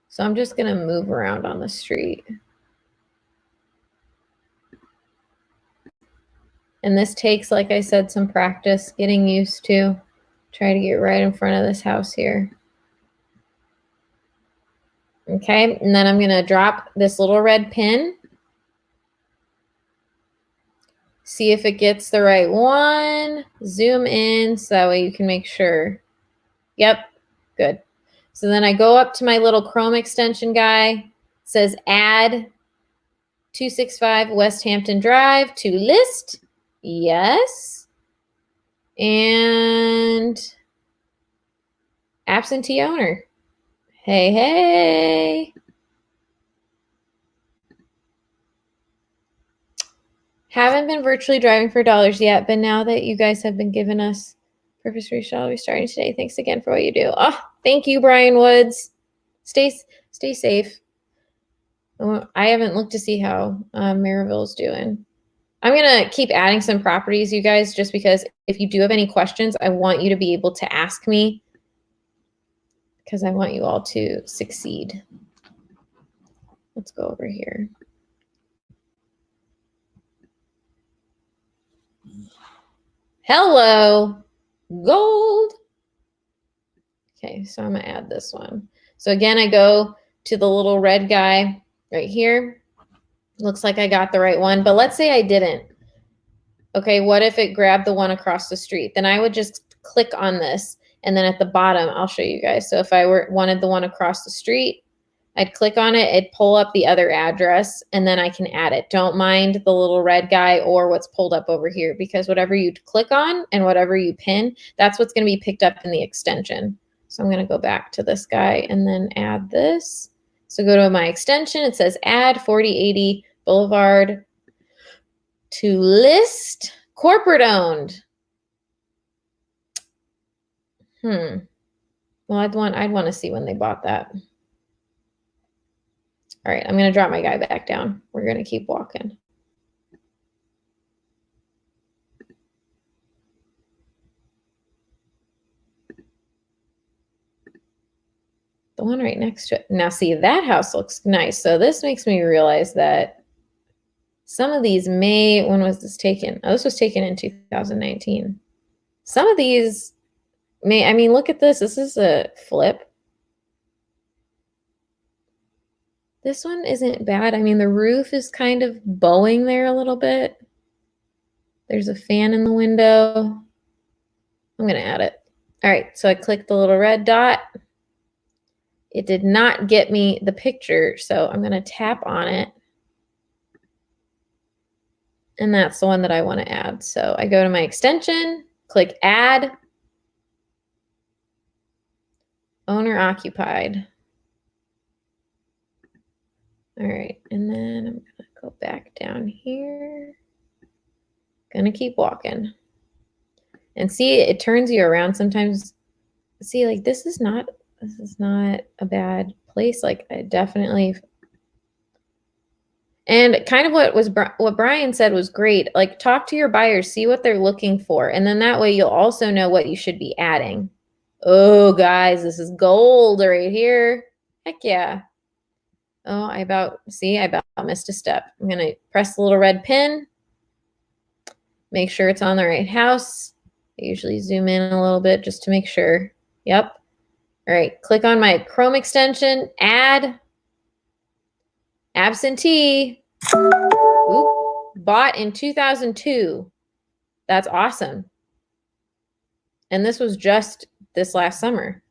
Speaker 2: So I'm just gonna move around on the street. And this takes, like I said, some practice, getting used to. Try to get right in front of this house here. Okay, and then I'm gonna drop this little red pin. See if it gets the right one. Zoom in so that way you can make sure. Yep, good. So then I go up to my little Chrome extension guy. It says add 265 West Hampton Drive to list. Yes. And absentee owner. Hey, hey. Haven't been virtually driving for dollars yet, but now that you guys have been giving us purpose free, I'll be starting today. Thanks again for what you do. Oh, thank you, Brian Woods. Stay safe. I haven't looked to see how Maryville's doing. I'm going to keep adding some properties, you guys, just because if you do have any questions, I want you to be able to ask me because I want you all to succeed. Let's go over here. Hello, gold. Okay, so I'm going to add this one. So again, I go to the little red guy right here. Looks like I got the right one, but let's say I didn't. Okay, what if it grabbed the one across the street? Then I would just click on this, and then at the bottom, I'll show you guys. So if I wanted the one across the street, I'd click on it, it'd pull up the other address, and then I can add it. Don't mind the little red guy or what's pulled up over here, because whatever you click on and whatever you pin, that's what's going to be picked up in the extension. So I'm going to go back to this guy and then add this. So go to my extension. It says add 4080 Boulevard to list, corporate owned. Well, I'd want to see when they bought that. All right, I'm going to drop my guy back down. We're going to keep walking. The one right next to it. Now, see, that house looks nice. So this makes me realize that some of these may, when was this taken? Oh, this was taken in 2019. Some of these may, I mean, look at this. This is a flip. This one isn't bad. I mean, the roof is kind of bowing there a little bit. There's a fan in the window. I'm going to add it. All right, so I clicked the little red dot. It did not get me the picture, so I'm going to tap on it. And that's the one that I want to add. So I go to my extension, click add, owner occupied. All right, and then I'm going to go back down here. Going to keep walking. And see, it turns you around sometimes. See, like this is not a bad place. Like I definitely, and kind of what Brian said was great. Like talk to your buyers, see what they're looking for, and then that way you'll also know what you should be adding. Oh, guys, this is gold right here. Heck yeah. Oh, I about missed a step. I'm gonna press the little red pin. Make sure it's on the right house. I usually zoom in a little bit just to make sure. Yep. All right, click on my Chrome extension, add, absentee. Oop, bought in 2002. That's awesome. And this was just this last summer.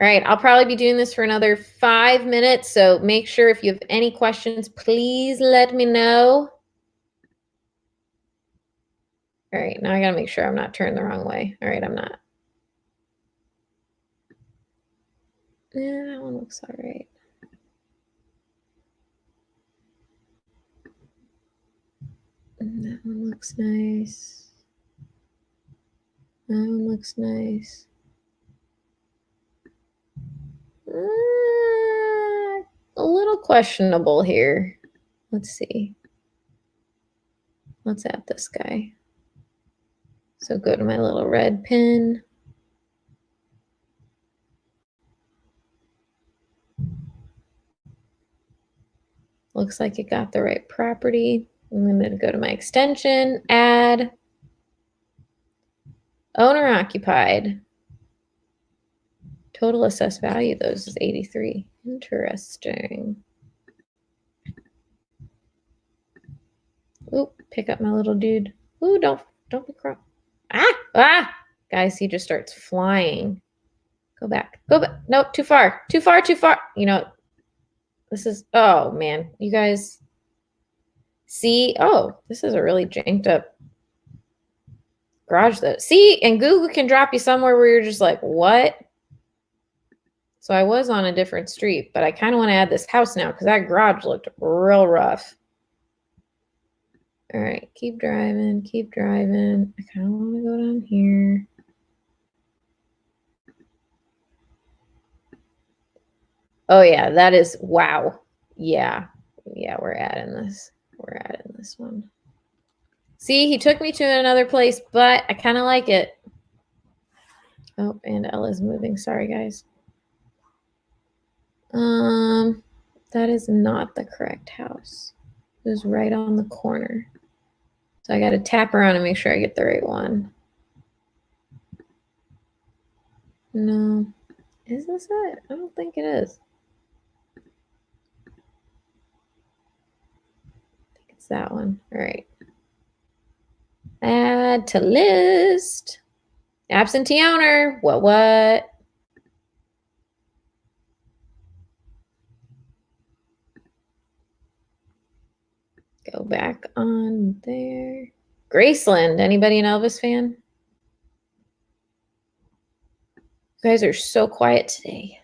Speaker 2: All right, I'll probably be doing this for another 5 minutes, so make sure if you have any questions, please let me know. All right, now I gotta make sure I'm not turned the wrong way. All right, I'm not. Yeah, that one looks all right. That one looks nice. That one looks nice. A little questionable here. Let's see. Let's add this guy. So go to my little red pin. Looks like it got the right property. I'm going to go to my extension, add, owner occupied. Total assessed value of those is 83. Interesting. Oop, pick up my little dude. Ooh, don't be cross. Ah! Guys, he just starts flying. Go back. Go back. Nope, too far. Too far. You know, this is, oh man, you guys see, oh, this is a really janked up garage though. See, and Google can drop you somewhere where you're just like, what? So I was on a different street, but I kind of want to add this house now because that garage looked real rough. All right, keep driving. I kind of want to go down here. Oh yeah, that is, wow. Yeah, we're adding this. We're adding this one. See, he took me to another place, but I kind of like it. Oh, and Ella's moving. Sorry, guys. That is not the correct house. It was right on the corner. So I got to tap around and make sure I get the right one. No. Is this it? I don't think it is. I think it's that one. All right. Add to list. Absentee owner. What? Go back on there. Graceland. Anybody an Elvis fan? You guys are so quiet today.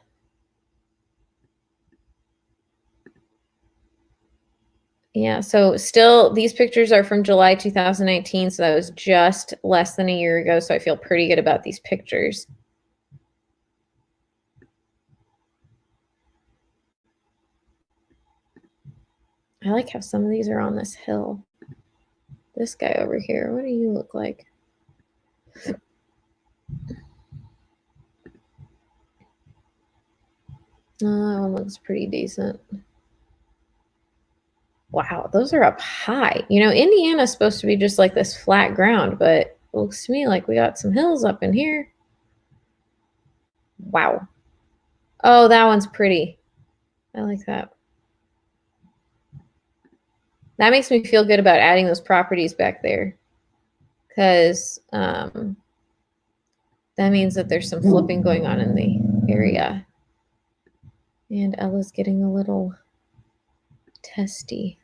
Speaker 2: Yeah, so still these pictures are from July 2019, so that was just less than a year ago, so I feel pretty good about these pictures. I like how some of these are on this hill. This guy over here, what do you look like? Oh, that one looks pretty decent. Wow, those are up high. You know, Indiana's supposed to be just like this flat ground, but it looks to me like we got some hills up in here. Wow. Oh, that one's pretty. I like that. That makes me feel good about adding those properties back there because that means that there's some flipping going on in the area. And Ella's getting a little testy.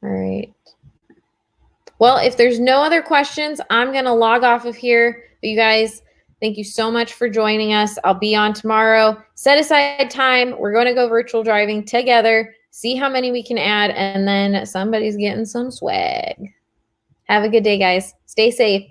Speaker 2: All right. Well, if there's no other questions, I'm going to log off of here. But you guys, thank you so much for joining us. I'll be on tomorrow. Set aside time. We're going to go virtual driving together, see how many we can add, and then somebody's getting some swag. Have a good day, guys. Stay safe.